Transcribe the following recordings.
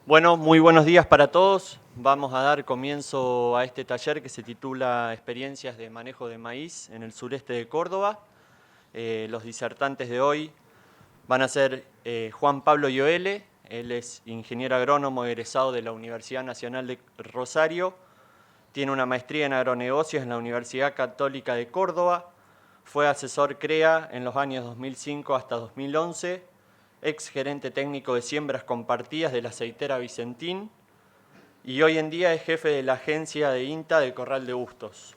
Bueno, muy buenos días para todos. Vamos a dar comienzo a este taller que se titula Experiencias de manejo de maíz en el sureste de Córdoba. Los disertantes de hoy van a ser Juan Pablo Ioele. Él es ingeniero agrónomo egresado de la Universidad Nacional de Rosario. Tiene una maestría en agronegocios en la Universidad Católica de Córdoba. Fue asesor CREA en los años 2005 hasta 2011. Ex gerente técnico de siembras compartidas de la aceitera Vicentín y hoy en día es jefe de la agencia de INTA de Corral de Bustos.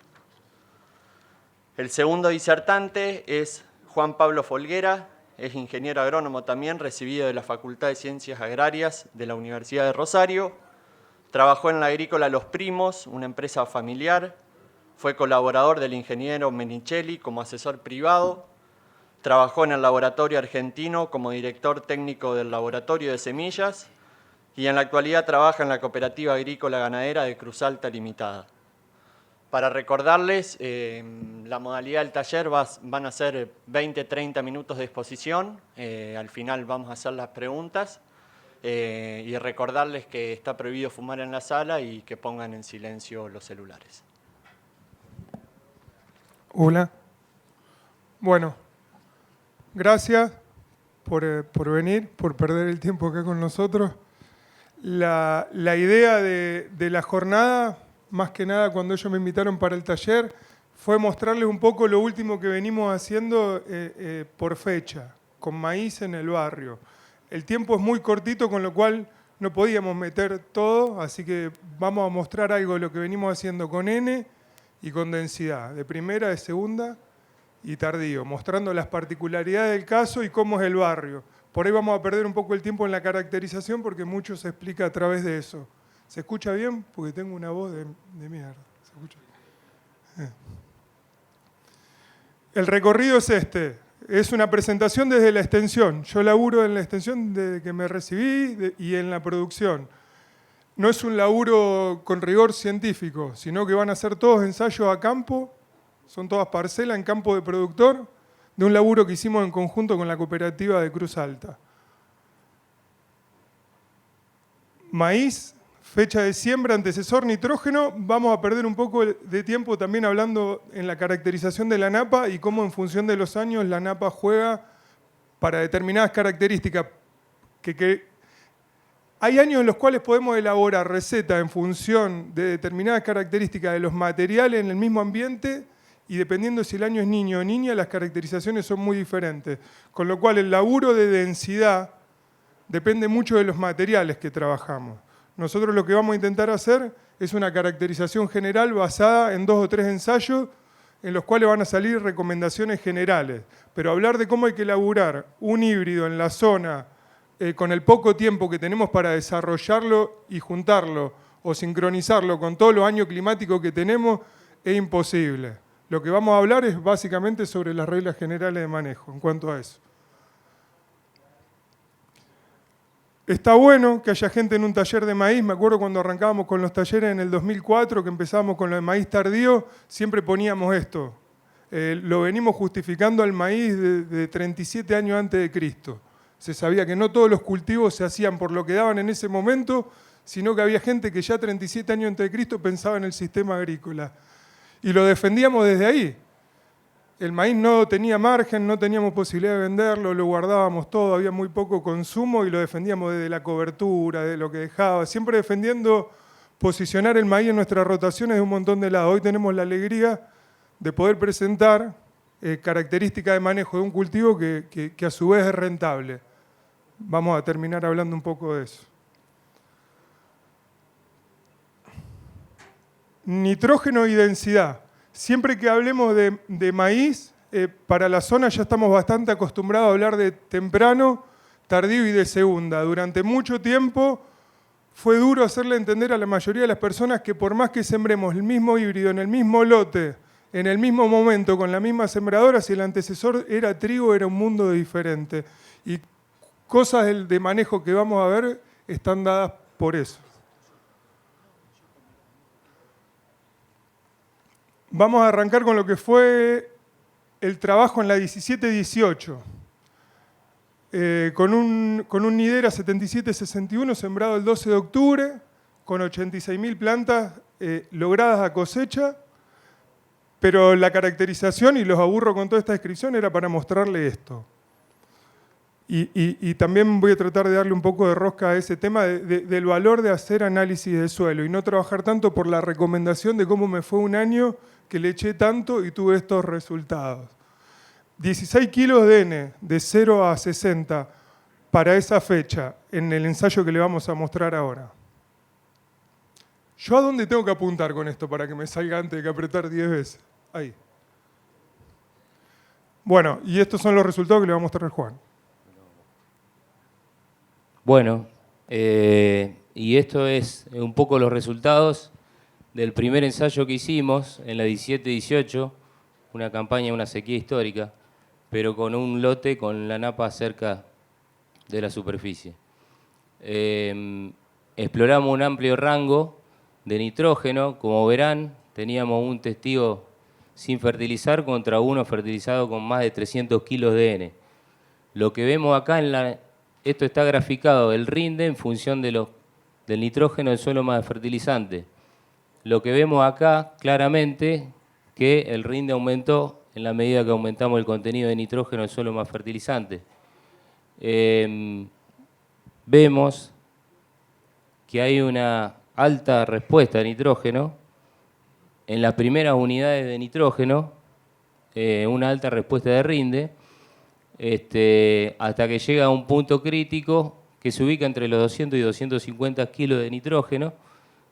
El segundo disertante es Juan Pablo Folguera, es ingeniero agrónomo también, recibido de la Facultad de Ciencias Agrarias de la Universidad de Rosario. Trabajó en la agrícola Los Primos, una empresa familiar. Fue colaborador del ingeniero Menichelli como asesor privado. Trabajó en el laboratorio argentino como director técnico del laboratorio de semillas y en la actualidad trabaja en la Cooperativa Agrícola Ganadera de Cruz Alta Limitada. Para recordarles, la modalidad del taller van a ser 20-30 minutos de exposición. Al final vamos a hacer las preguntas y recordarles que está prohibido fumar en la sala y que pongan en silencio los celulares. Hola. Bueno. Gracias por venir, por perder el tiempo acá con nosotros. La idea de la jornada, más que nada cuando ellos me invitaron para el taller, fue mostrarles un poco lo último que venimos haciendo por fecha, con maíz en el barrio. El tiempo es muy cortito, con lo cual no podíamos meter todo, así que vamos a mostrar algo de lo que venimos haciendo con N y con densidad, de primera, de segunda y tardío, mostrando las particularidades del caso y cómo es el barrio. Por ahí vamos a perder un poco el tiempo en la caracterización porque mucho se explica a través de eso. ¿Se escucha bien? Porque tengo una voz de mierda. ¿Se escucha? El recorrido es este. Es una presentación desde la extensión. Yo laburo en la extensión desde que me recibí y en la producción. No es un laburo con rigor científico, sino que van a ser todos ensayos a campo. Son todas parcelas en campo de productor, de un laburo que hicimos en conjunto con la cooperativa de Cruz Alta. Maíz, fecha de siembra, antecesor, nitrógeno. Vamos a perder un poco de tiempo también hablando en la caracterización de la napa y cómo en función de los años la napa juega para determinadas características. Hay años en los cuales podemos elaborar recetas en función de determinadas características de los materiales en el mismo ambiente y dependiendo si el año es niño o niña, las caracterizaciones son muy diferentes. Con lo cual el laburo de densidad depende mucho de los materiales que trabajamos. Nosotros lo que vamos a intentar hacer es una caracterización general basada en 2 o 3 ensayos en los cuales van a salir recomendaciones generales. Pero hablar de cómo hay que elaborar un híbrido en la zona con el poco tiempo que tenemos para desarrollarlo y juntarlo o sincronizarlo con todos los años climáticos que tenemos es imposible. Lo que vamos a hablar es básicamente sobre las reglas generales de manejo en cuanto a eso. Está bueno que haya gente en un taller de maíz. Me acuerdo cuando arrancábamos con los talleres en el 2004, que empezábamos con lo de maíz tardío, siempre poníamos esto. Lo venimos justificando al maíz de 37 años antes de Cristo. Se sabía que no todos los cultivos se hacían por lo que daban en ese momento, sino que había gente que ya 37 años antes de Cristo pensaba en el sistema agrícola. Y lo defendíamos desde ahí. El maíz no tenía margen, no teníamos posibilidad de venderlo, lo guardábamos todo, había muy poco consumo y lo defendíamos desde la cobertura, de lo que dejaba, siempre defendiendo posicionar el maíz en nuestras rotaciones de un montón de lados. Hoy tenemos la alegría de poder presentar características de manejo de un cultivo que a su vez es rentable. Vamos a terminar hablando un poco de eso. Nitrógeno y densidad. Siempre que hablemos de maíz, para la zona ya estamos bastante acostumbrados a hablar de temprano, tardío y de segunda. Durante mucho tiempo fue duro hacerle entender a la mayoría de las personas que por más que sembremos el mismo híbrido en el mismo lote, en el mismo momento, con la misma sembradora, si el antecesor era trigo, era un mundo diferente. Y cosas de manejo que vamos a ver están dadas por eso. Vamos a arrancar con lo que fue el trabajo en la 17-18. con un Nidera 7761 sembrado el 12 de octubre, con 86.000 plantas logradas a cosecha, pero la caracterización, y los aburro con toda esta descripción, era para mostrarle esto. Y también voy a tratar de darle un poco de rosca a ese tema del valor de hacer análisis de suelo y no trabajar tanto por la recomendación de cómo me fue un año que le eché tanto y tuve estos resultados. 16 kilos de N de 0 a 60 para esa fecha en el ensayo que le vamos a mostrar ahora. ¿Yo a dónde tengo que apuntar con esto para que me salga antes de que apretar 10 veces? Ahí. Bueno, y estos son los resultados que le va a mostrar Juan. Bueno, y esto es un poco los resultados del primer ensayo que hicimos en la 17-18, una campaña, una sequía histórica, pero con un lote con la napa cerca de la superficie. Exploramos un amplio rango de nitrógeno. Como verán, teníamos un testigo sin fertilizar contra uno fertilizado con más de 300 kilos de N. Lo que vemos acá, esto está graficado, el rinde en función del nitrógeno del suelo más fertilizante. Lo que vemos acá claramente que el rinde aumentó en la medida que aumentamos el contenido de nitrógeno del suelo más fertilizante. Vemos que hay una alta respuesta de nitrógeno en las primeras unidades de nitrógeno, una alta respuesta de rinde, hasta que llega a un punto crítico que se ubica entre los 200 y 250 kilos de nitrógeno,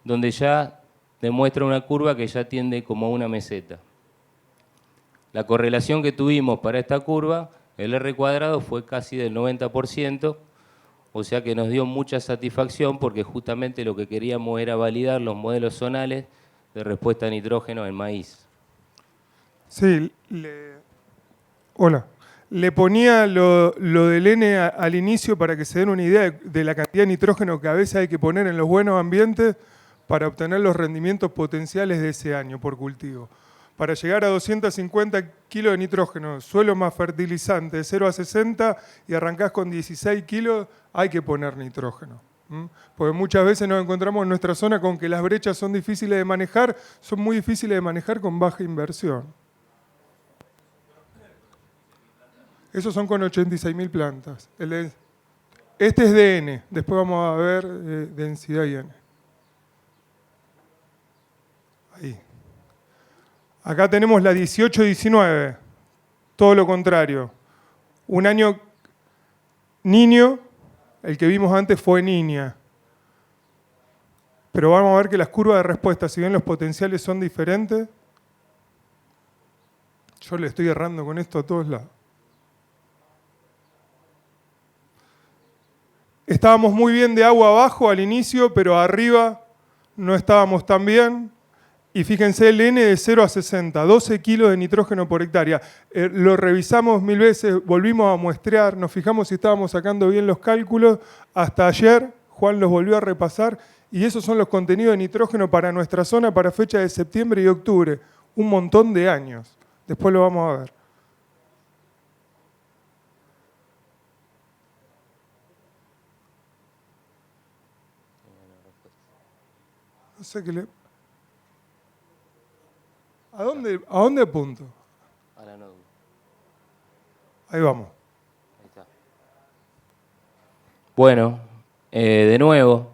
donde ya demuestra una curva que ya tiende como una meseta. La correlación que tuvimos para esta curva, el R cuadrado, fue casi del 90%, o sea que nos dio mucha satisfacción porque justamente lo que queríamos era validar los modelos zonales de respuesta a nitrógeno en maíz. Sí, hola. Le ponía lo del N al inicio para que se den una idea de la cantidad de nitrógeno que a veces hay que poner en los buenos ambientes para obtener los rendimientos potenciales de ese año por cultivo. Para llegar a 250 kilos de nitrógeno, suelo más fertilizante de 0 a 60 y arrancás con 16 kilos, hay que poner nitrógeno. Porque muchas veces nos encontramos en nuestra zona con que las brechas son difíciles de manejar, son muy difíciles de manejar con baja inversión. Esos son con 86.000 plantas. Este es de N, después vamos a ver densidad y N. Ahí. Acá tenemos la 18-19, todo lo contrario. Un año niño, el que vimos antes fue niña. Pero vamos a ver que las curvas de respuesta, si bien los potenciales son diferentes, yo le estoy errando con esto a todos lados. Estábamos muy bien de agua abajo al inicio, pero arriba no estábamos tan bien. Y fíjense el N de 0 a 60, 12 kilos de nitrógeno por hectárea. Lo revisamos 1000 veces, volvimos a muestrear, nos fijamos si estábamos sacando bien los cálculos. Hasta ayer Juan los volvió a repasar y esos son los contenidos de nitrógeno para nuestra zona para fecha de septiembre y octubre. Un montón de años. Después lo vamos a ver. No sé qué le... ¿A dónde apunto? A la nódula. Ahí vamos. Ahí está. Bueno, de nuevo,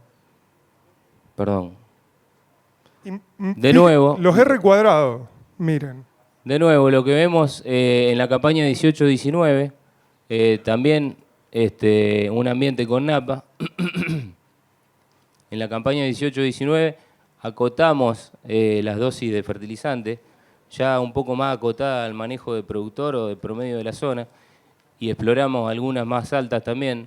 perdón. De nuevo. Los R cuadrados, miren. De nuevo, lo que vemos en la campaña 18-19, también un ambiente con napa. En la campaña 18-19 acotamos las dosis de fertilizante, ya un poco más acotada al manejo de productor o de promedio de la zona, y exploramos algunas más altas también,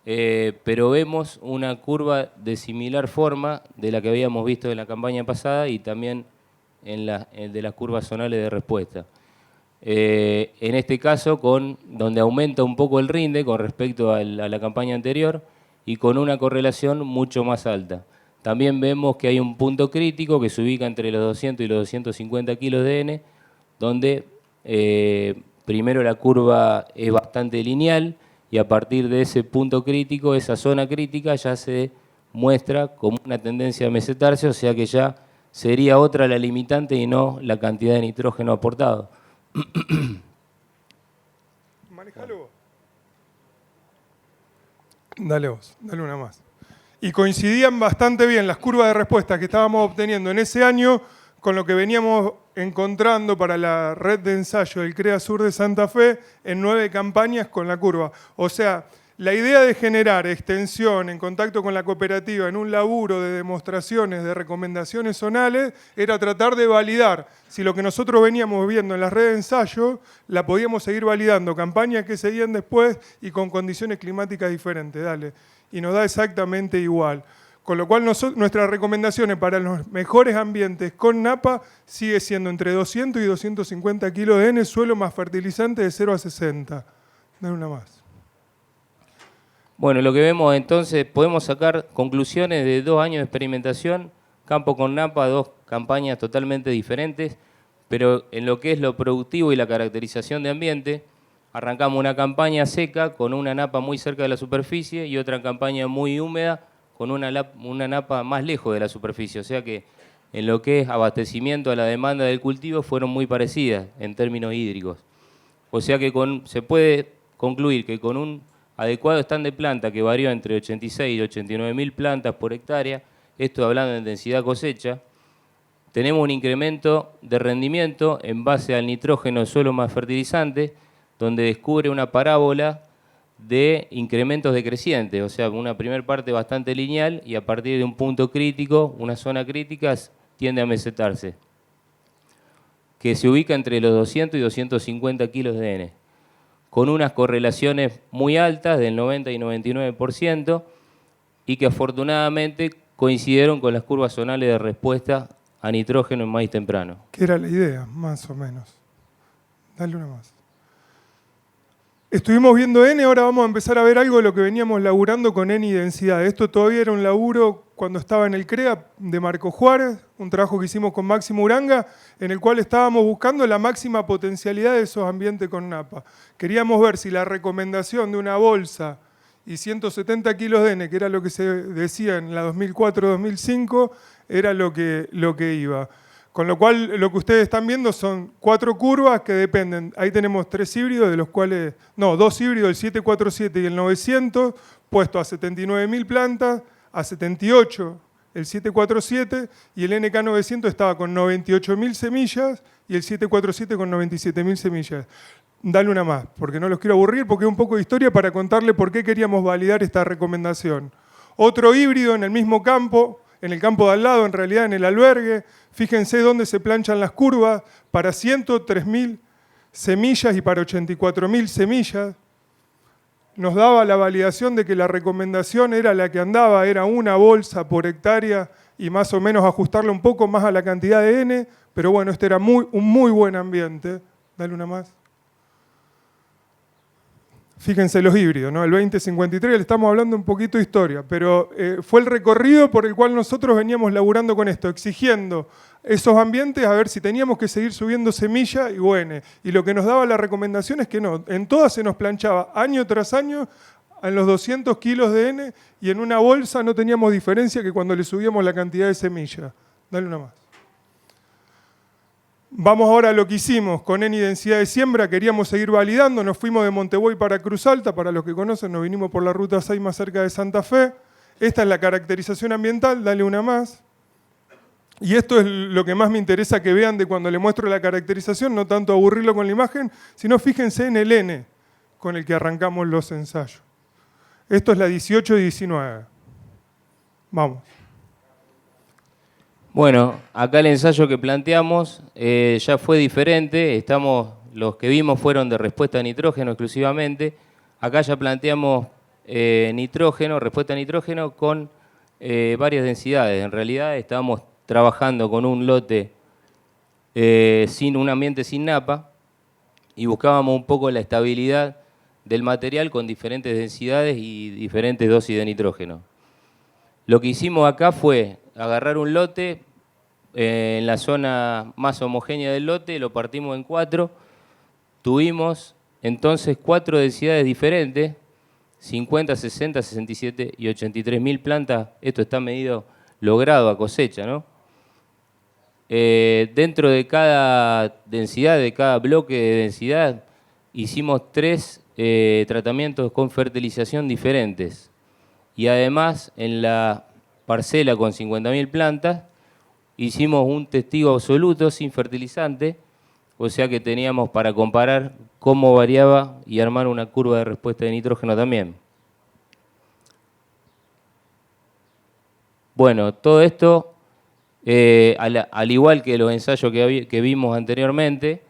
pero vemos una curva de similar forma de la que habíamos visto en la campaña pasada y también de las curvas zonales de respuesta. En este caso, donde aumenta un poco el rinde con respecto a la campaña anterior y con una correlación mucho más alta. También vemos que hay un punto crítico que se ubica entre los 200 y los 250 kilos de N, donde primero la curva es bastante lineal y a partir de ese punto crítico, esa zona crítica ya se muestra como una tendencia a mesetarse, o sea que ya sería otra la limitante y no la cantidad de nitrógeno aportado. Manejalo vos. Dale vos, dale una más. Y coincidían bastante bien las curvas de respuesta que estábamos obteniendo en ese año con lo que veníamos encontrando para la red de ensayo del CREA Sur de Santa Fe en 9 campañas con la curva. O sea, la idea de generar extensión en contacto con la cooperativa en un laburo de demostraciones, de recomendaciones zonales, era tratar de validar si lo que nosotros veníamos viendo en las redes de ensayo la podíamos seguir validando, campañas que seguían después y con condiciones climáticas diferentes. Dale. Y nos da exactamente igual. Con lo cual nuestras recomendaciones para los mejores ambientes con napa sigue siendo entre 200 y 250 kilos de N, suelo más fertilizante de 0 a 60. Dale una más. Bueno, lo que vemos entonces, podemos sacar conclusiones de 2 años de experimentación, campo con napa, 2 campañas totalmente diferentes, pero en lo que es lo productivo y la caracterización de ambiente, arrancamos una campaña seca con una napa muy cerca de la superficie y otra campaña muy húmeda con una napa más lejos de la superficie. O sea que en lo que es abastecimiento a la demanda del cultivo fueron muy parecidas en términos hídricos. O sea que se puede concluir que con un adecuado stand de planta que varió entre 86 y 89.000 plantas por hectárea, esto hablando en densidad cosecha, tenemos un incremento de rendimiento en base al nitrógeno suelo más fertilizante, donde descubre una parábola de incrementos decrecientes, o sea, una primera parte bastante lineal y a partir de un punto crítico, una zona crítica, tiende a mesetarse, que se ubica entre los 200 y 250 kilos de N, con unas correlaciones muy altas del 90 y 99% y que afortunadamente coincidieron con las curvas zonales de respuesta a nitrógeno en maíz temprano. Que era la idea, más o menos. Dale una más. Estuvimos viendo N, ahora vamos a empezar a ver algo de lo que veníamos laburando con N y densidad. Esto todavía era un laburo cuando estaba en el CREA de Marco Juárez, un trabajo que hicimos con Máximo Uranga, en el cual estábamos buscando la máxima potencialidad de esos ambientes con napa. Queríamos ver si la recomendación de una bolsa y 170 kilos de N, que era lo que se decía en la 2004-2005, era lo que iba. Con lo cual, lo que ustedes están viendo son 4 curvas que dependen. Ahí tenemos 3 híbridos, de los cuales, no, 2 híbridos, el 747 y el 900, puesto a 79.000 plantas, a 78 el 747 y el NK900 estaba con 98.000 semillas y el 747 con 97.000 semillas. Dale una más, porque no los quiero aburrir, porque es un poco de historia para contarle por qué queríamos validar esta recomendación. Otro híbrido en el mismo campo, en el campo de al lado, en realidad en el albergue. Fíjense dónde se planchan las curvas, para 103.000 semillas y para 84.000 semillas. Nos daba la validación de que la recomendación era la que andaba, era una bolsa por hectárea y más o menos ajustarla un poco más a la cantidad de N, pero bueno, este era un muy buen ambiente. Dale una más. Fíjense los híbridos, ¿no? El 2053, le estamos hablando un poquito de historia, pero fue el recorrido por el cual nosotros veníamos laburando con esto, exigiendo esos ambientes a ver si teníamos que seguir subiendo semilla y bueno. Y lo que nos daba la recomendación es que no, en todas se nos planchaba año tras año en los 200 kilos de N y en una bolsa no teníamos diferencia que cuando le subíamos la cantidad de semilla. Dale una más. Vamos ahora a lo que hicimos con N y densidad de siembra, queríamos seguir validando, nos fuimos de Montebuey para Cruz Alta, para los que conocen, nos vinimos por la ruta 6 más cerca de Santa Fe. Esta es la caracterización ambiental, dale una más. Y esto es lo que más me interesa que vean de cuando le muestro la caracterización, no tanto aburrirlo con la imagen, sino fíjense en el N con el que arrancamos los ensayos. Esto es la 18 y 19. Vamos. Bueno, acá el ensayo que planteamos ya fue diferente. Los que vimos fueron de respuesta a nitrógeno exclusivamente. Acá ya planteamos respuesta a nitrógeno con varias densidades. En realidad estábamos trabajando con un lote sin un ambiente sin napa y buscábamos un poco la estabilidad del material con diferentes densidades y diferentes dosis de nitrógeno. Lo que hicimos acá fue agarrar un lote en la zona más homogénea del lote, lo partimos en 4, tuvimos entonces 4 densidades diferentes 50, 60, 67 y 83.000 plantas. Esto está medido, logrado a cosecha, ¿no? Dentro de cada densidad, de cada bloque de densidad, hicimos 3 tratamientos con fertilización diferentes. Y además, en la parcela con 50.000 plantas, hicimos un testigo absoluto sin fertilizante, o sea que teníamos para comparar cómo variaba y armar una curva de respuesta de nitrógeno también. Bueno, todo esto, al igual que los ensayos que vimos anteriormente,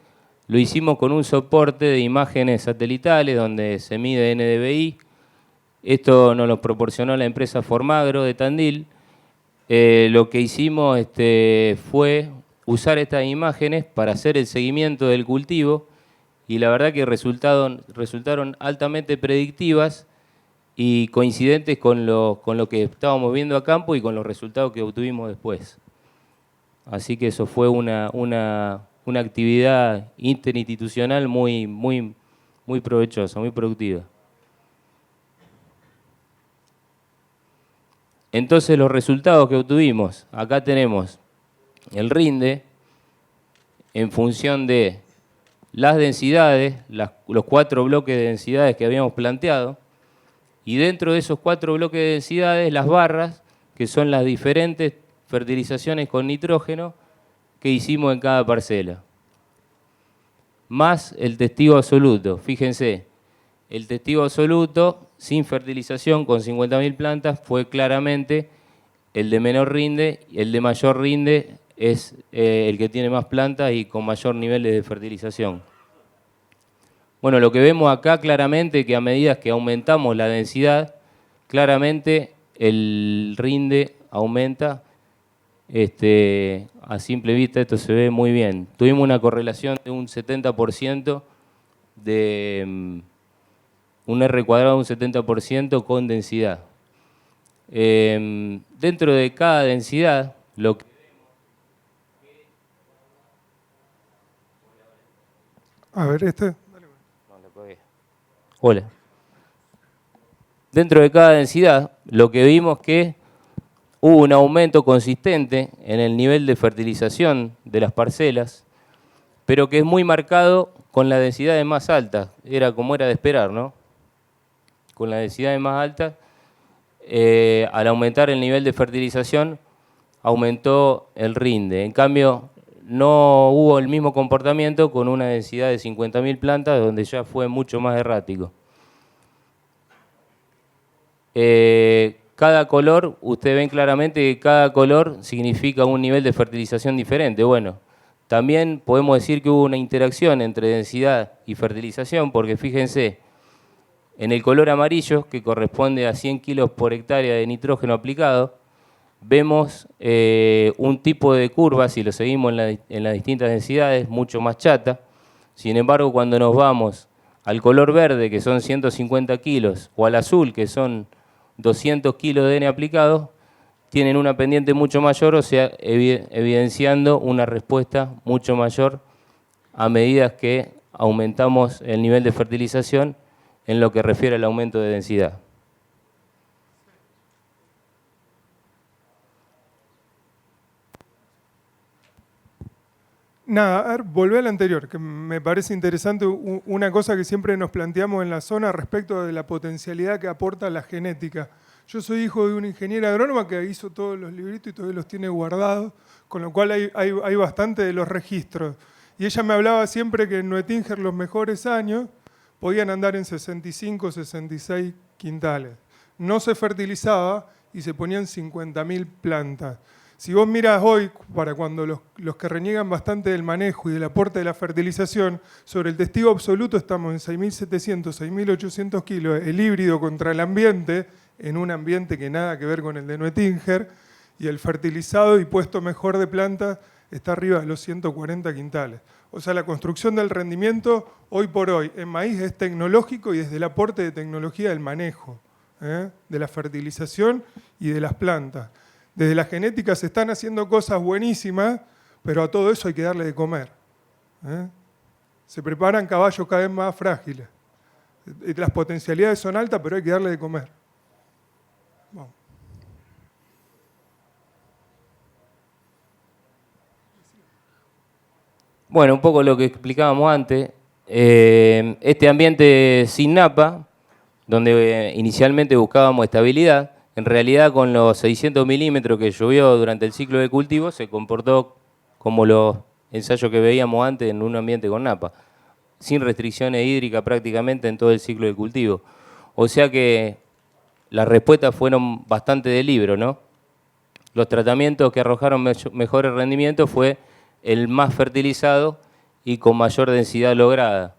lo hicimos con un soporte de imágenes satelitales donde se mide NDVI. Esto nos lo proporcionó la empresa Formagro de Tandil. Lo que hicimos fue usar estas imágenes para hacer el seguimiento del cultivo y la verdad que resultaron altamente predictivas y coincidentes con lo que estábamos viendo a campo y con los resultados que obtuvimos después. Así que eso fue una actividad interinstitucional muy provechosa, muy productiva. Entonces los resultados que obtuvimos, acá tenemos el rinde en función de las densidades, los 4 bloques de densidades que habíamos planteado, y dentro de esos 4 bloques de densidades, las barras, que son las diferentes fertilizaciones con nitrógeno que hicimos en cada parcela. Más el testigo absoluto. Fíjense, el testigo absoluto sin fertilización con 50.000 plantas fue claramente el de menor rinde, y el de mayor rinde es el que tiene más plantas y con mayor nivel de fertilización. Bueno, lo que vemos acá claramente que a medida que aumentamos la densidad, claramente el rinde aumenta. A simple vista esto se ve muy bien. Tuvimos una correlación de un 70% de un R cuadrado de un 70% con densidad. Dentro de cada densidad, lo que A ver, Hola. Dentro de cada densidad, lo que vimos que hubo un aumento consistente en el nivel de fertilización de las parcelas, pero que es muy marcado con las densidades más altas. Era como era de esperar, ¿no? Con las densidades más altas, al aumentar el nivel de fertilización, aumentó el rinde. En cambio, no hubo el mismo comportamiento con una densidad de 50.000 plantas, donde ya fue mucho más errático. Cada color, ustedes ven claramente que cada color significa un nivel de fertilización diferente. Bueno, también podemos decir que hubo una interacción entre densidad y fertilización, porque fíjense, en el color amarillo, que corresponde a 100 kilos por hectárea de nitrógeno aplicado, vemos un tipo de curva, si lo seguimos en las distintas densidades, mucho más chata. Sin embargo, cuando nos vamos al color verde, que son 150 kilos, o al azul, que son 200 kilos de N aplicado, tienen una pendiente mucho mayor, o sea, evidenciando una respuesta mucho mayor a medida que aumentamos el nivel de fertilización en lo que refiere al aumento de densidad. Nada, a ver, volvé al anterior, que me parece interesante una cosa que siempre nos planteamos en la zona respecto de la potencialidad que aporta la genética. Yo soy hijo de una ingeniera agrónoma que hizo todos los libritos y todavía los tiene guardados, con lo cual hay bastante de los registros. Y ella me hablaba siempre que en Nuetinger los mejores años podían andar en 65, 66 quintales. No se fertilizaba y se ponían 50.000 plantas. Si vos mirás hoy, para cuando los que reniegan bastante del manejo y del aporte de la fertilización, sobre el testigo absoluto estamos en 6.700, 6.800 kilos, el híbrido contra el ambiente, en un ambiente que nada que ver con el de Nuetinger, y el fertilizado y puesto mejor de plantas está arriba de los 140 quintales. O sea, la construcción del rendimiento hoy por hoy en maíz es tecnológico y desde el aporte de tecnología del manejo, de la fertilización y de las plantas. Desde la genética se están haciendo cosas buenísimas, pero a todo eso hay que darle de comer. Se preparan caballos cada vez más frágiles. Las potencialidades son altas, pero hay que darle de comer. Vamos. Bueno, un poco lo que explicábamos antes. Este ambiente sin napa, donde inicialmente buscábamos estabilidad, en realidad con los 600 milímetros que llovió durante el ciclo de cultivo se comportó como los ensayos que veíamos antes en un ambiente con napa, sin restricciones hídricas prácticamente en todo el ciclo de cultivo. O sea que las respuestas fueron bastante de libro, ¿no? Los tratamientos que arrojaron mejores rendimientos fue el más fertilizado y con mayor densidad lograda.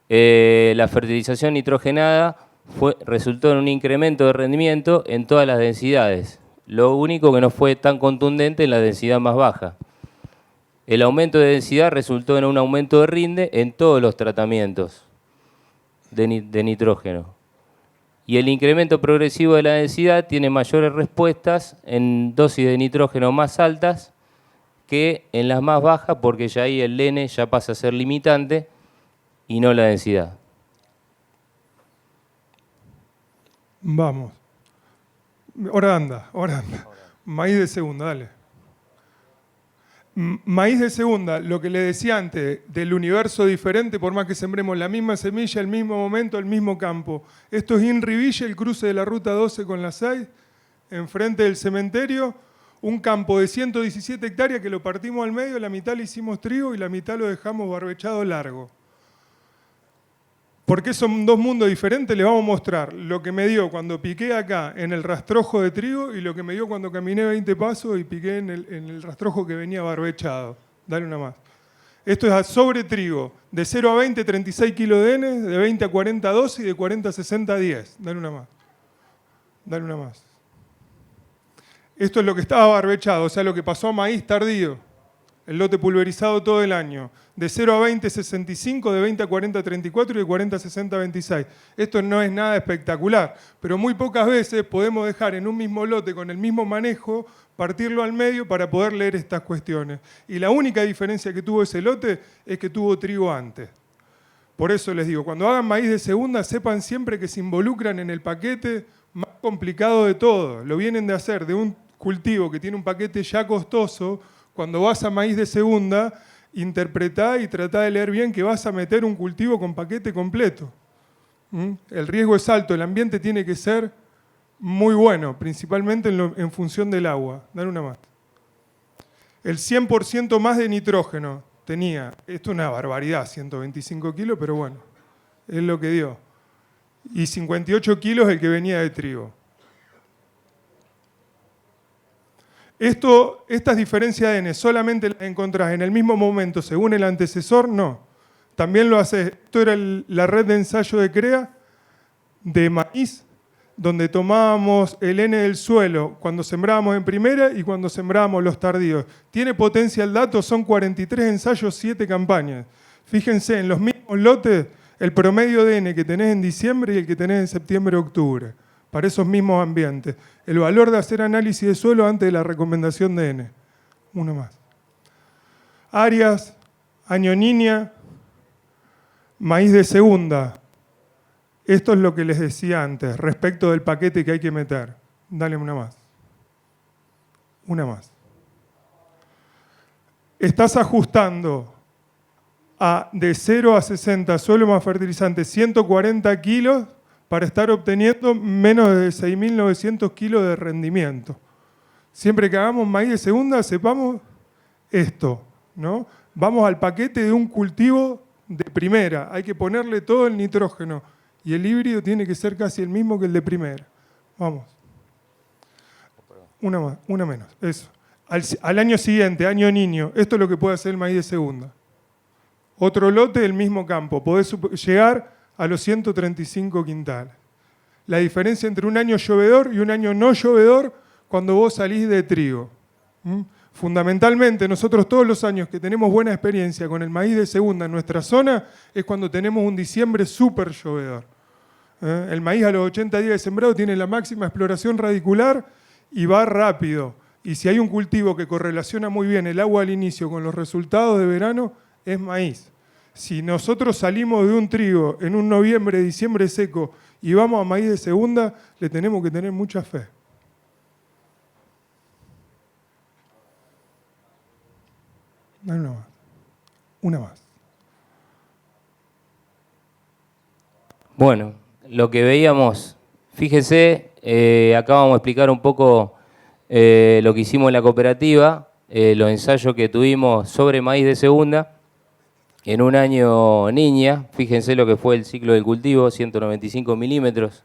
La fertilización nitrogenada resultó en un incremento de rendimiento en todas las densidades. Lo único que no fue tan contundente en la densidad más baja. El aumento de densidad resultó en un aumento de rinde en todos los tratamientos de nitrógeno. Y el incremento progresivo de la densidad tiene mayores respuestas en dosis de nitrógeno más altas que en las más bajas, porque ya ahí el N ya pasa a ser limitante y no la densidad. Vamos. Ahora anda. Maíz de segunda, dale. Maíz de segunda, lo que le decía antes, del universo diferente, por más que sembremos la misma semilla, el mismo momento, el mismo campo. Esto es Inriville, el cruce de la ruta 12 con la 6, enfrente del cementerio, un campo de 117 hectáreas que lo partimos al medio, la mitad le hicimos trigo y la mitad lo dejamos barbechado largo. ¿Por qué son dos mundos diferentes? Les vamos a mostrar lo que me dio cuando piqué acá en el rastrojo de trigo y lo que me dio cuando caminé 20 pasos y piqué en el rastrojo que venía barbechado. Dale una más. Esto es sobre trigo. De 0 a 20, 36 kilos de N, de 20 a 40, 12 y de 40 a 60, 10. Dale una más. Dale una más. Esto es lo que estaba barbechado, o sea, lo que pasó a maíz tardío. El lote pulverizado todo el año. De 0 a 20, 65, de 20 a 40, 34 y de 40 a 60, 26. Esto no es nada espectacular, pero muy pocas veces podemos dejar en un mismo lote con el mismo manejo, partirlo al medio para poder leer estas cuestiones. Y la única diferencia que tuvo ese lote es que tuvo trigo antes. Por eso les digo, cuando hagan maíz de segunda, sepan siempre que se involucran en el paquete más complicado de todo. Lo vienen de hacer de un cultivo que tiene un paquete ya costoso. Cuando vas a maíz de segunda, interpretá y tratá de leer bien que vas a meter un cultivo con paquete completo. El riesgo es alto, el ambiente tiene que ser muy bueno, principalmente en función del agua. Dale una más. El 100% más de nitrógeno tenía, esto es una barbaridad, 125 kilos, pero bueno, es lo que dio. Y 58 kilos el que venía de trigo. Estas diferencias de N solamente las encontrás en el mismo momento según el antecesor, no. También lo haces. Esto era la red de ensayo de CREA de maíz, donde tomábamos el N del suelo cuando sembrábamos en primera y cuando sembrábamos los tardíos. Tiene potencia el dato, son 43 ensayos, 7 campañas. Fíjense, en los mismos lotes, el promedio de N que tenés en diciembre y el que tenés en septiembre-octubre. Para esos mismos ambientes. El valor de hacer análisis de suelo antes de la recomendación de N. Uno más. Áreas, año niña, maíz de segunda. Esto es lo que les decía antes, respecto del paquete que hay que meter. Dale una más. Una más. Estás ajustando de 0 a 60 suelo más fertilizante 140 kilos para estar obteniendo menos de 6.900 kilos de rendimiento. Siempre que hagamos maíz de segunda, sepamos esto, ¿no? Vamos al paquete de un cultivo de primera. Hay que ponerle todo el nitrógeno. Y el híbrido tiene que ser casi el mismo que el de primera. Vamos. Una más, una menos. Eso. Al año siguiente, año niño, esto es lo que puede hacer el maíz de segunda. Otro lote del mismo campo. Podés llegar a los 135 quintales. La diferencia entre un año llovedor y un año no llovedor cuando vos salís de trigo. Fundamentalmente, nosotros todos los años que tenemos buena experiencia con el maíz de segunda en nuestra zona es cuando tenemos un diciembre súper llovedor. El maíz a los 80 días de sembrado tiene la máxima exploración radicular y va rápido. Y si hay un cultivo que correlaciona muy bien el agua al inicio con los resultados de verano, es maíz. Si nosotros salimos de un trigo en un noviembre, diciembre seco y vamos a maíz de segunda, le tenemos que tener mucha fe. Dale una más. Una más. Bueno, lo que veíamos, fíjese, acá vamos a explicar un poco lo que hicimos en la cooperativa, los ensayos que tuvimos sobre maíz de segunda. En un año niña, fíjense lo que fue el ciclo del cultivo, 195 milímetros.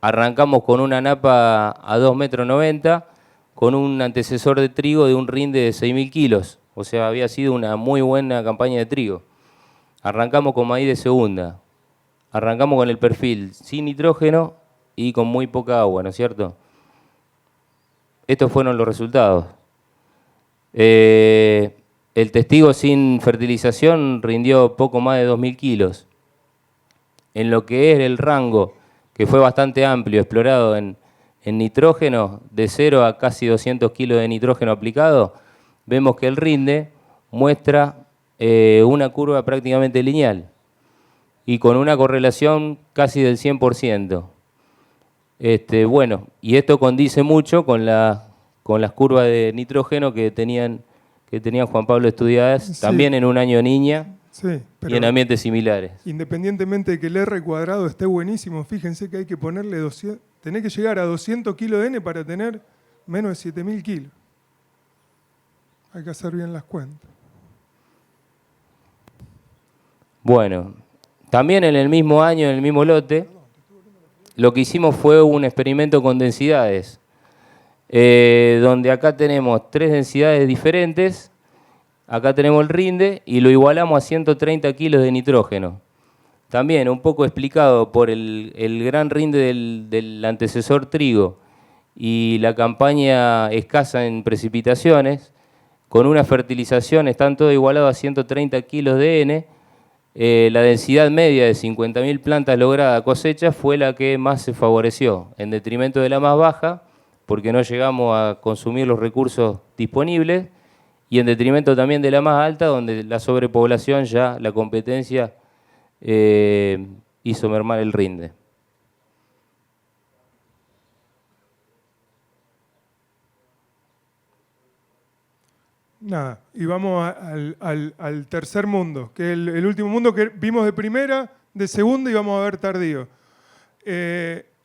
Arrancamos con una napa a 2,90 metros, con un antecesor de trigo de un rinde de 6.000 kilos. O sea, había sido una muy buena campaña de trigo. Arrancamos con maíz de segunda. Arrancamos con el perfil sin nitrógeno y con muy poca agua, ¿no es cierto? Estos fueron los resultados. El testigo sin fertilización rindió poco más de 2.000 kilos. En lo que es el rango, que fue bastante amplio, explorado en nitrógeno, de 0 a casi 200 kilos de nitrógeno aplicado, vemos que el rinde muestra una curva prácticamente lineal y con una correlación casi del 100%. Bueno, y esto condice mucho con las curvas de nitrógeno que tenían Juan Pablo estudiadas, sí, también en un año niña, sí, y en ambientes similares. Independientemente de que el R cuadrado esté buenísimo, fíjense que hay que ponerle 200, tenés que llegar a 200 kilos de N para tener menos de 7.000 kilos. Hay que hacer bien las cuentas. Bueno, también en el mismo año, en el mismo lote, lo que hicimos fue un experimento con densidades. Donde acá tenemos 3 densidades diferentes, acá tenemos el rinde y lo igualamos a 130 kilos de nitrógeno. También un poco explicado por el gran rinde del antecesor trigo y la campaña escasa en precipitaciones, con una fertilización están todos igualados a 130 kilos de N. La densidad media de 50.000 plantas lograda cosecha fue la que más se favoreció, en detrimento de la más baja, porque no llegamos a consumir los recursos disponibles, y en detrimento también de la más alta, donde la sobrepoblación ya, la competencia, hizo mermar el rinde. Nada, y vamos al tercer mundo, que es el último mundo que vimos de primera, de segunda y vamos a ver tardío.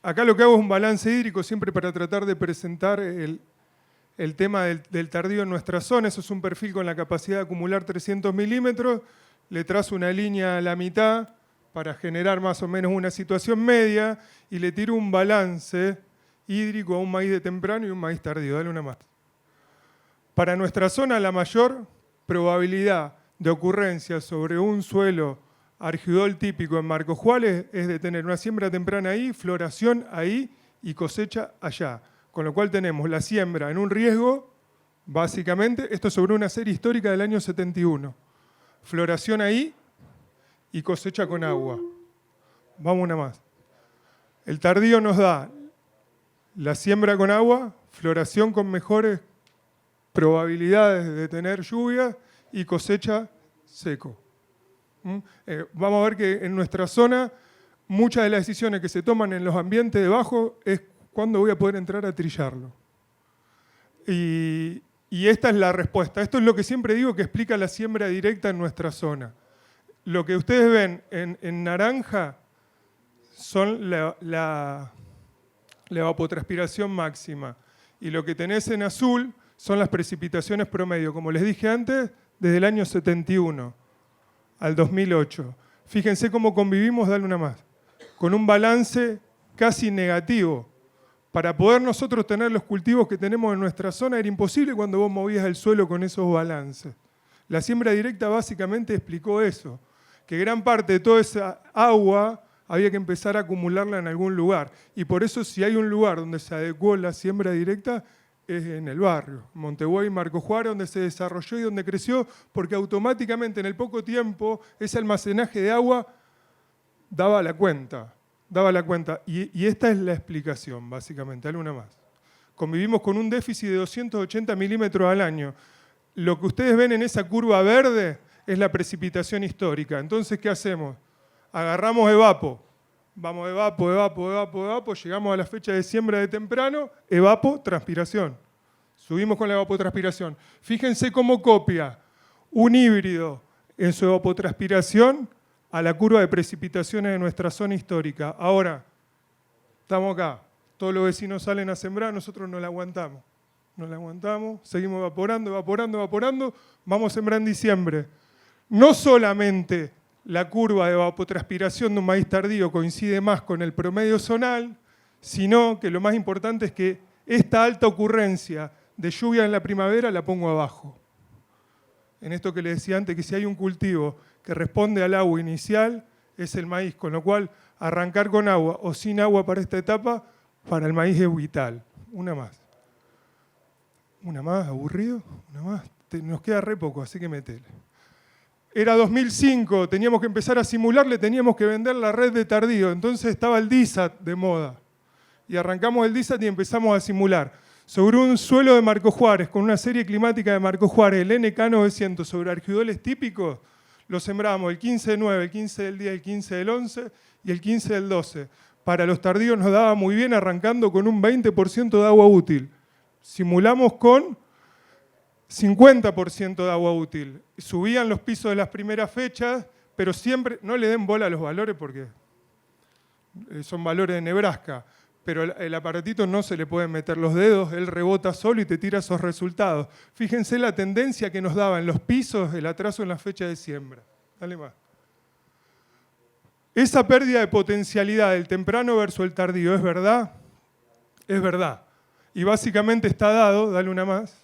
Acá lo que hago es un balance hídrico siempre para tratar de presentar el tema del tardío en nuestra zona. Eso es un perfil con la capacidad de acumular 300 milímetros. Le trazo una línea a la mitad para generar más o menos una situación media y le tiro un balance hídrico a un maíz de temprano y un maíz tardío. Dale una más. Para nuestra zona, la mayor probabilidad de ocurrencia sobre un suelo argidol típico en Marcos Juárez es de tener una siembra temprana ahí, floración ahí y cosecha allá. Con lo cual tenemos la siembra en un riesgo, básicamente, esto es sobre una serie histórica del año 71. Floración ahí y cosecha con agua. Vamos una más. El tardío nos da la siembra con agua, floración con mejores probabilidades de tener lluvia y cosecha seco. Vamos a ver que en nuestra zona muchas de las decisiones que se toman en los ambientes de bajo es cuándo voy a poder entrar a trillarlo. Y esta es la respuesta. Esto es lo que siempre digo que explica la siembra directa en nuestra zona. Lo que ustedes ven en naranja son la evapotranspiración máxima. Y lo que tenés en azul son las precipitaciones promedio, como les dije antes, desde el año 71 al 2008. Fíjense cómo convivimos, dale una más, con un balance casi negativo. Para poder nosotros tener los cultivos que tenemos en nuestra zona era imposible cuando vos movías el suelo con esos balances. La siembra directa básicamente explicó eso, que gran parte de toda esa agua había que empezar a acumularla en algún lugar. Y por eso si hay un lugar donde se adecuó la siembra directa, es en el barrio, Montevideo y Marcos Juárez, donde se desarrolló y donde creció, porque automáticamente en el poco tiempo ese almacenaje de agua daba la cuenta. Y esta es la explicación, básicamente. Dale una más. Convivimos con un déficit de 280 milímetros al año. Lo que ustedes ven en esa curva verde es la precipitación histórica. Entonces, ¿qué hacemos? Agarramos evapo. Vamos evapo, evapo, evapo, evapo, llegamos a la fecha de siembra de temprano, evapo, transpiración. Subimos con la evapotranspiración. Fíjense cómo copia un híbrido en su evapotranspiración a la curva de precipitaciones de nuestra zona histórica. Ahora, estamos acá, todos los vecinos salen a sembrar, nosotros no la aguantamos. No la aguantamos, seguimos evaporando, evaporando, evaporando, vamos a sembrar en diciembre. No solamente la curva de evapotranspiración de un maíz tardío coincide más con el promedio zonal, sino que lo más importante es que esta alta ocurrencia de lluvia en la primavera la pongo abajo. En esto que les decía antes, que si hay un cultivo que responde al agua inicial, es el maíz, con lo cual arrancar con agua o sin agua para esta etapa, para el maíz es vital. Una más. Una más, aburrido, una más. Nos queda re poco, así que metele. Era 2005, teníamos que empezar a simularle, teníamos que vender la red de tardío. Entonces estaba el DISAT de moda. Y arrancamos el DISAT y empezamos a simular. Sobre un suelo de Marco Juárez, con una serie climática de Marco Juárez, el NK900 sobre arquidoles típicos, lo sembramos el 15 del 9, el 15 del 10, el 15 del 11 y el 15 del 12. Para los tardíos nos daba muy bien, arrancando con un 20% de agua útil. Simulamos con 50% de agua útil. Subían los pisos de las primeras fechas, pero siempre, no le den bola a los valores porque son valores de Nebraska, pero el aparatito no se le pueden meter los dedos, él rebota solo y te tira esos resultados. Fíjense la tendencia que nos daba en los pisos el atraso en la fecha de siembra. Dale más. Esa pérdida de potencialidad del temprano versus el tardío, ¿es verdad? Es verdad. Y básicamente está dado, dale una más,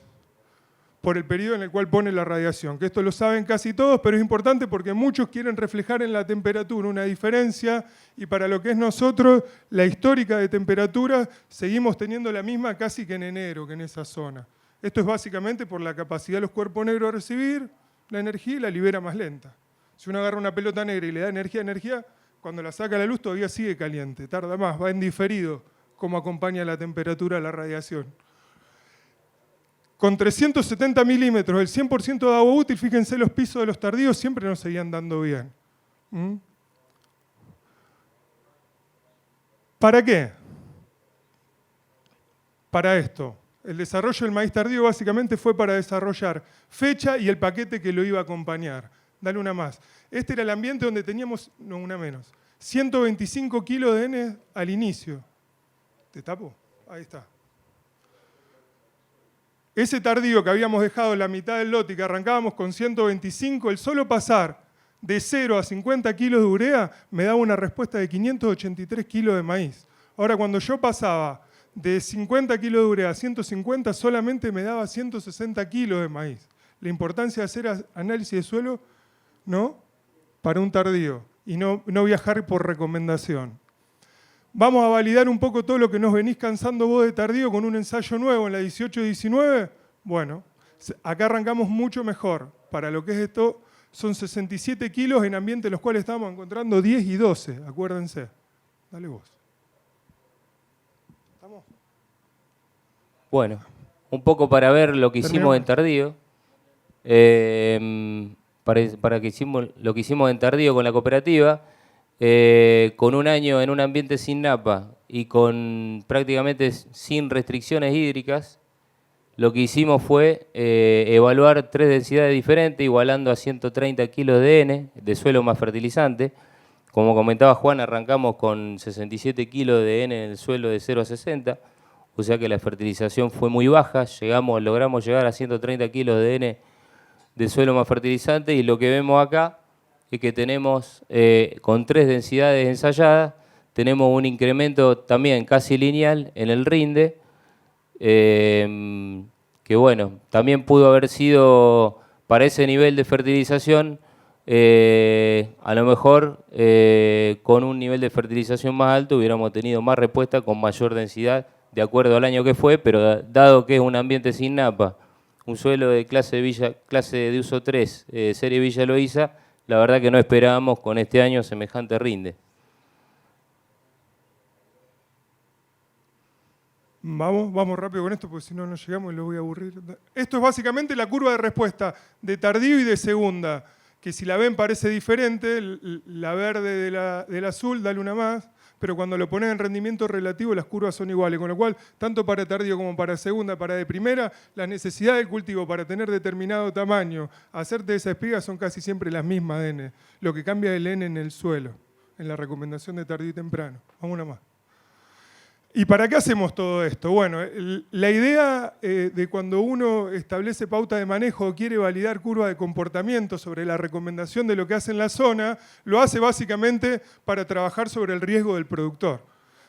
por el periodo en el cual pone la radiación, que esto lo saben casi todos, pero es importante porque muchos quieren reflejar en la temperatura una diferencia y para lo que es nosotros, la histórica de temperatura, seguimos teniendo la misma casi que en enero, que en esa zona. Esto es básicamente por la capacidad de los cuerpos negros de recibir la energía y la libera más lenta. Si uno agarra una pelota negra y le da energía, cuando la saca a la luz todavía sigue caliente, tarda más, va en diferido como acompaña la temperatura a la radiación. Con 370 milímetros, el 100% de agua útil, fíjense los pisos de los tardíos siempre nos seguían dando bien. ¿Para qué? Para esto. El desarrollo del maíz tardío básicamente fue para desarrollar fecha y el paquete que lo iba a acompañar. Dale una más. Este era el ambiente donde teníamos, no, una menos, 125 kilos de N al inicio. ¿Te tapo? Ahí está. Ese tardío que habíamos dejado en la mitad del lote y que arrancábamos con 125, el solo pasar de 0 a 50 kilos de urea me daba una respuesta de 583 kilos de maíz. Ahora, cuando yo pasaba de 50 kilos de urea a 150, solamente me daba 160 kilos de maíz. La importancia de hacer análisis de suelo, ¿no? Para un tardío y no viajar por recomendación. Vamos a validar un poco todo lo que nos venís cansando vos de tardío con un ensayo nuevo en la 18-19. Bueno, acá arrancamos mucho mejor. Para lo que es esto, son 67 kilos en ambientes en los cuales estamos encontrando 10 y 12, acuérdense. Dale vos. ¿Estamos? Bueno, un poco para ver lo que hicimos en tardío. Para que hicimos lo que hicimos en tardío con la cooperativa. Con un año en un ambiente sin napa y con prácticamente sin restricciones hídricas, lo que hicimos fue evaluar 3 densidades diferentes, igualando a 130 kilos de N, de suelo más fertilizante. Como comentaba Juan, arrancamos con 67 kilos de N en el suelo de 0 a 60, o sea que la fertilización fue muy baja, logramos llegar a 130 kilos de N de suelo más fertilizante y lo que vemos acá es que tenemos, con 3 densidades ensayadas, tenemos un incremento también casi lineal en el rinde, que bueno, también pudo haber sido para ese nivel de fertilización, a lo mejor con un nivel de fertilización más alto hubiéramos tenido más respuesta con mayor densidad, de acuerdo al año que fue, pero dado que es un ambiente sin napa, un suelo de clase de uso 3, serie Villa Loíza, la verdad que no esperábamos con este año semejante rinde. Vamos rápido con esto porque si no, no llegamos y lo voy a aburrir. Esto es básicamente la curva de respuesta de tardío y de segunda. que si la ven parece diferente, la verde del azul, dale una más, pero cuando lo pones en rendimiento relativo las curvas son iguales, con lo cual, tanto para tardío como para segunda, para de primera, las necesidades del cultivo para tener determinado tamaño, hacerte esa espiga son casi siempre las mismas de N. Lo que cambia es el N en el suelo, en la recomendación de tardío y temprano. Vamos una más. ¿Y para qué hacemos todo esto? Bueno, la idea de cuando uno establece pauta de manejo o quiere validar curva de comportamiento sobre la recomendación de lo que hace en la zona, lo hace básicamente para trabajar sobre el riesgo del productor.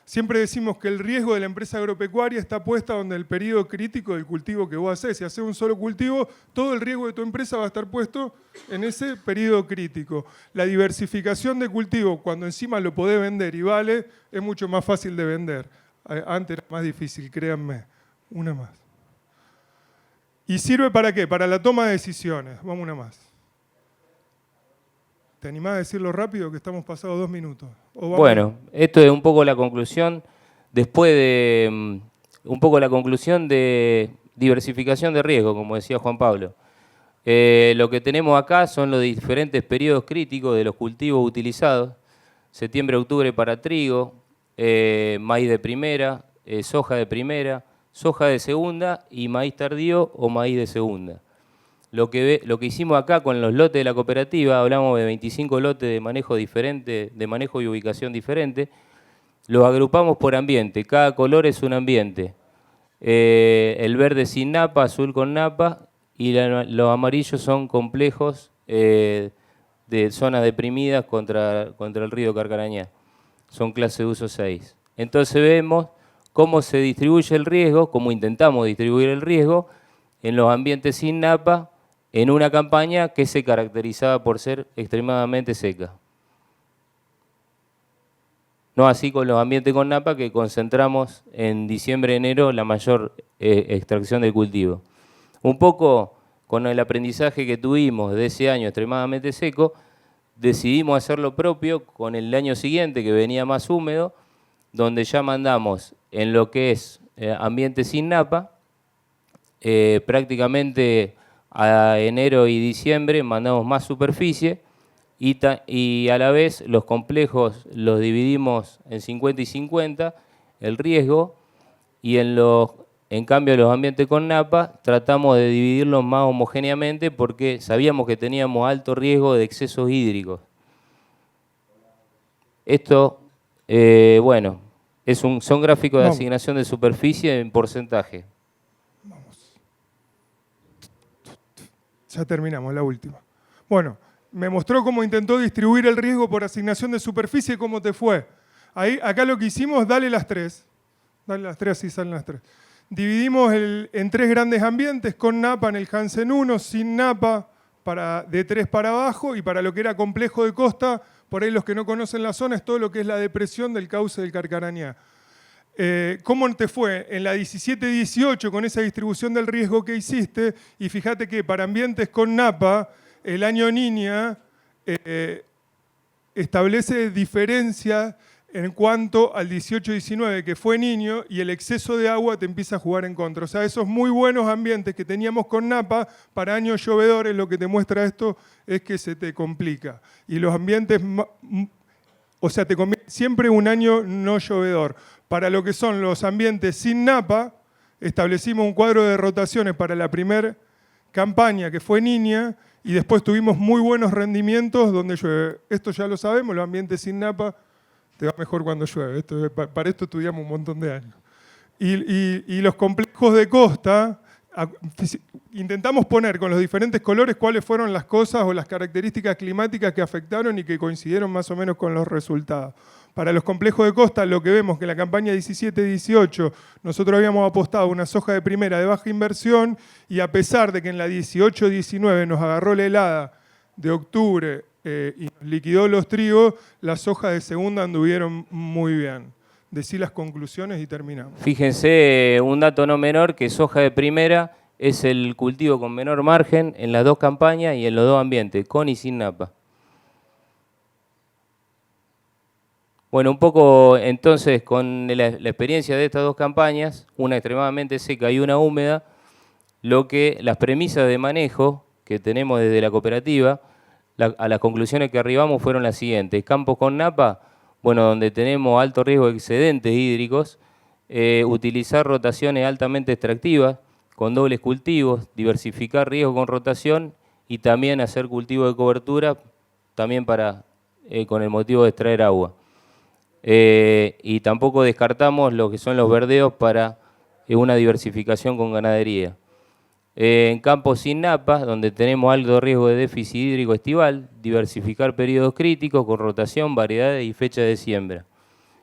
Siempre decimos que el riesgo de la empresa agropecuaria está puesta donde el periodo crítico del cultivo que vos hacés. Si haces un solo cultivo, todo el riesgo de tu empresa va a estar puesto en ese periodo crítico. La diversificación de cultivo, cuando encima lo podés vender y vale, es mucho más fácil de vender. Antes era más difícil, créanme. Una más. ¿Y sirve para qué? Para la toma de decisiones. Vamos una más. ¿Te animás a decirlo rápido que estamos pasados 2 minutos? Bueno, esto es un poco la conclusión, después de un poco la conclusión de diversificación de riesgo, como decía Juan Pablo. Lo que tenemos acá son los diferentes periodos críticos de los cultivos utilizados. Septiembre-octubre para trigo, maíz de primera, soja de primera, soja de segunda y maíz tardío o maíz de segunda. Lo que hicimos acá con los lotes de la cooperativa, hablamos de 25 lotes de manejo diferente, de manejo y ubicación diferente, los agrupamos por ambiente, cada color es un ambiente. El verde sin napa, azul con napa y los amarillos son complejos de zonas deprimidas contra el río Carcarañá. Son clase de uso 6. Entonces vemos cómo se distribuye el riesgo, cómo intentamos distribuir el riesgo en los ambientes sin napa en una campaña que se caracterizaba por ser extremadamente seca. No así con los ambientes con napa que concentramos en diciembre-enero la mayor extracción del cultivo. Un poco con el aprendizaje que tuvimos de ese año extremadamente seco, decidimos hacer lo propio con el año siguiente que venía más húmedo, donde ya mandamos en lo que es ambiente sin napa, prácticamente a enero y diciembre mandamos más superficie y a la vez los complejos los dividimos en 50 y 50, el riesgo, y en cambio los ambientes con napa tratamos de dividirlos más homogéneamente porque sabíamos que teníamos alto riesgo de excesos hídricos. Esto, bueno, son gráficos de asignación de superficie en porcentaje. Ya terminamos, la última. Bueno, me mostró cómo intentó distribuir el riesgo por asignación de superficie y cómo te fue. Acá lo que hicimos, dale las 3. Dale las 3, así salen las 3. Dividimos en 3 grandes ambientes, con napa en el Hansen 1, sin napa de 3 para abajo, y para lo que era complejo de costa, por ahí los que no conocen la zona, es todo lo que es la depresión del cauce del Carcarañá. ¿Cómo te fue en la 17-18 con esa distribución del riesgo que hiciste? Y fíjate que para ambientes con napa, el año Niña establece diferencia en cuanto al 18-19, que fue niño, y el exceso de agua te empieza a jugar en contra. O sea, esos muy buenos ambientes que teníamos con napa, para años llovedores, lo que te muestra esto es que se te complica. Y los ambientes, o sea, te conviene siempre un año no llovedor. Para lo que son los ambientes sin napa, establecimos un cuadro de rotaciones para la primera campaña, que fue Niña, y después tuvimos muy buenos rendimientos donde llueve. Esto ya lo sabemos, los ambientes sin napa te va mejor cuando llueve. Para esto estudiamos un montón de años. Y los complejos de costa, intentamos poner con los diferentes colores cuáles fueron las cosas o las características climáticas que afectaron y que coincidieron más o menos con los resultados. Para los complejos de costa, lo que vemos que en la campaña 17-18 nosotros habíamos apostado una soja de primera de baja inversión, y a pesar de que en la 18-19 nos agarró la helada de octubre y nos liquidó los trigos, las sojas de segunda anduvieron muy bien. Decí las conclusiones y terminamos. Fíjense, un dato no menor, que soja de primera es el cultivo con menor margen en las 2 campañas y en los 2 ambientes, con y sin napa. Bueno, un poco entonces con la experiencia de estas 2 campañas, una extremadamente seca y una húmeda, las premisas de manejo que tenemos desde la cooperativa, a las conclusiones que arribamos fueron las siguientes. Campos con napa, bueno, donde tenemos alto riesgo de excedentes hídricos, utilizar rotaciones altamente extractivas, con dobles cultivos, diversificar riesgo con rotación y también hacer cultivo de cobertura, también con el motivo de extraer agua. Y tampoco descartamos lo que son los verdeos para una diversificación con ganadería. En campos sin napas, donde tenemos alto riesgo de déficit hídrico estival, diversificar periodos críticos con rotación, variedades y fecha de siembra.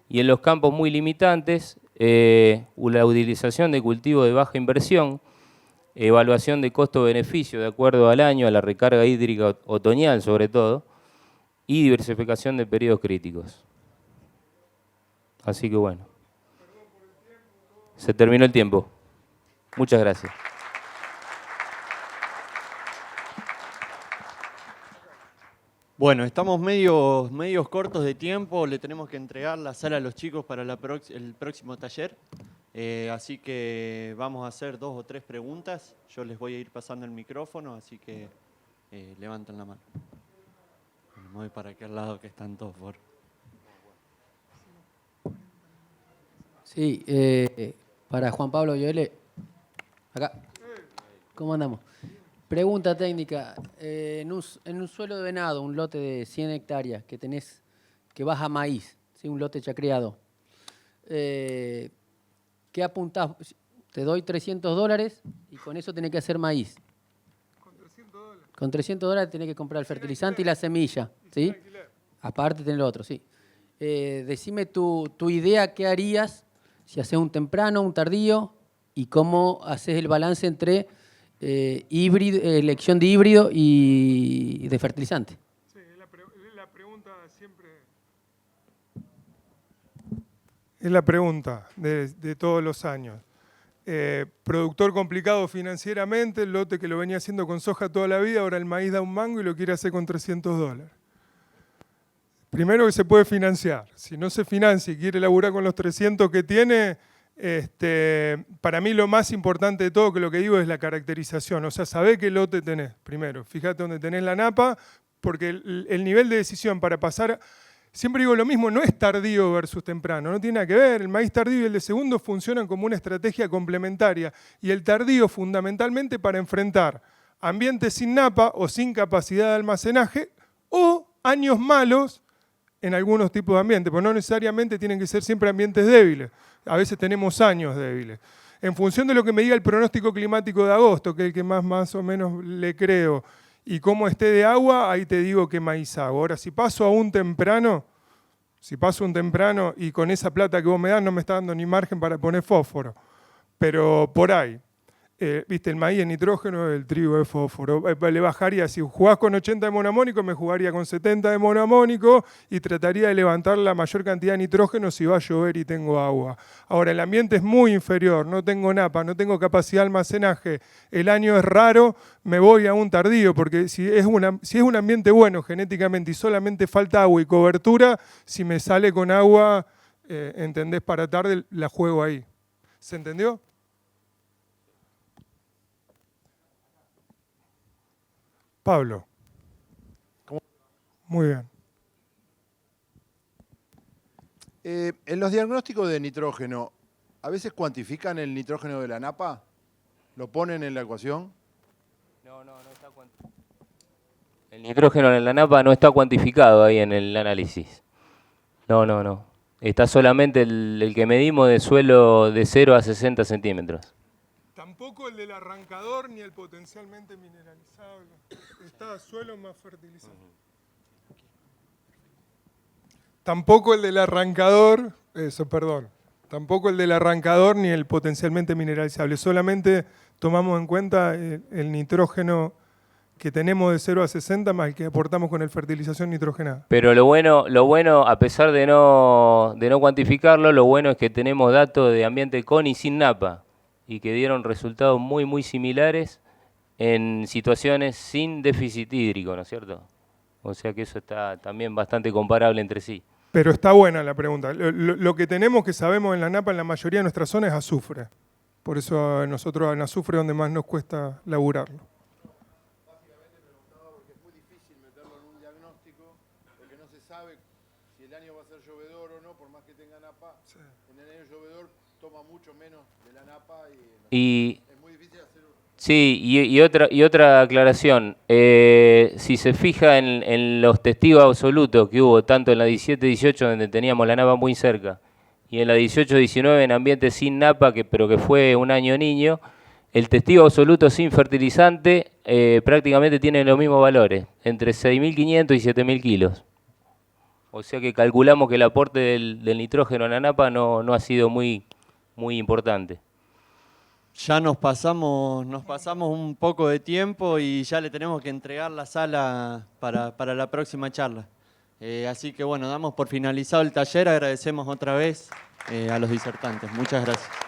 Y en los campos muy limitantes, la utilización de cultivo de baja inversión, evaluación de costo-beneficio de acuerdo al año, a la recarga hídrica otoñal sobre todo, y diversificación de periodos críticos. Así que bueno, se terminó el tiempo. Muchas gracias. Bueno, estamos medios cortos de tiempo, le tenemos que entregar la sala a los chicos para el próximo taller. Así que vamos a hacer 2 o 3 preguntas. Yo les voy a ir pasando el micrófono, así que levanten la mano. Me voy para aquel lado que están todos por... Sí, para Juan Pablo Lloele, acá, ¿cómo andamos? Pregunta técnica, en un suelo de venado, un lote de 100 hectáreas que vas a maíz, ¿sí? Un lote chacreado, ¿qué apuntás? Te doy $300 y con eso tenés que hacer maíz. Con $300 tenés que comprar el fertilizante y la semilla, ¿sí? Aparte tenés lo otro, sí. Decime tu idea, ¿qué harías si haces un temprano, un tardío y cómo haces el balance entre elección de híbrido y de fertilizante? Sí, la pregunta siempre... Es la pregunta de todos los años. Productor complicado financieramente, el lote que lo venía haciendo con soja toda la vida, ahora el maíz da un mango y lo quiere hacer con $300. Primero que se puede financiar. Si no se financia y quiere laburar con los 300 que tiene, para mí lo más importante de todo, que lo que digo es la caracterización. O sea, sabé qué lote tenés primero. Fíjate dónde tenés la napa, porque el nivel de decisión para pasar... Siempre digo lo mismo, no es tardío versus temprano, no tiene nada que ver. El maíz tardío y el de segundo funcionan como una estrategia complementaria. Y el tardío fundamentalmente para enfrentar ambientes sin napa o sin capacidad de almacenaje o años malos en algunos tipos de ambientes, porque no necesariamente tienen que ser siempre ambientes débiles. A veces tenemos años débiles. En función de lo que me diga el pronóstico climático de agosto, que es el que más o menos le creo, y cómo esté de agua, ahí te digo qué maíz hago. Ahora, si paso a un temprano y con esa plata que vos me das no me está dando ni margen para poner fósforo, pero por ahí. Viste, el maíz es nitrógeno, el trigo es fósforo. Le bajaría, si jugás con 80 de monoamónico, me jugaría con 70 de monoamónico y trataría de levantar la mayor cantidad de nitrógeno si va a llover y tengo agua. Ahora, el ambiente es muy inferior, no tengo napa, no tengo capacidad de almacenaje, el año es raro, me voy a un tardío, porque si es un ambiente bueno genéticamente y solamente falta agua y cobertura, si me sale con agua, ¿entendés? Para tarde la juego ahí. ¿Se entendió? Pablo. Muy bien. En los diagnósticos de nitrógeno, ¿a veces cuantifican el nitrógeno de la napa? ¿Lo ponen en la ecuación? No está cuantificado. El nitrógeno en la napa no está cuantificado ahí en el análisis. No. Está solamente el que medimos de suelo de 0 a 60 centímetros. Tampoco el del arrancador ni el potencialmente mineralizable. Está suelo más fertilizado. Tampoco el del arrancador, tampoco el del arrancador ni el potencialmente mineralizable. Solamente tomamos en cuenta el nitrógeno que tenemos de 0 a 60 más el que aportamos con el fertilización nitrogenada. Pero lo bueno, a pesar de no cuantificarlo, lo bueno es que tenemos datos de ambiente con y sin napa y que dieron resultados muy similares en situaciones sin déficit hídrico, ¿no es cierto? O sea que eso está también bastante comparable entre sí. Pero está buena la pregunta. Lo que tenemos que sabemos en la napa en la mayoría de nuestras zonas es azufre. Por eso nosotros en azufre es donde más nos cuesta laburarlo. Básicamente preguntaba porque es muy difícil meterlo en un napa. En el año llovedor toma mucho menos de la napa Y es muy difícil hacer. sí, y otra aclaración. Si se fija en los testigos absolutos que hubo, tanto en la 17-18, donde teníamos la napa muy cerca, y en la 18-19 en ambiente sin napa, pero que fue un año niño, el testigo absoluto sin fertilizante prácticamente tiene los mismos valores, entre 6.500 y 7.000 kilos. O sea que calculamos que el aporte del nitrógeno a la napa no ha sido muy importante. Ya nos pasamos un poco de tiempo y ya le tenemos que entregar la sala para la próxima charla. Así que bueno, damos por finalizado el taller, agradecemos otra vez a los disertantes. Muchas gracias.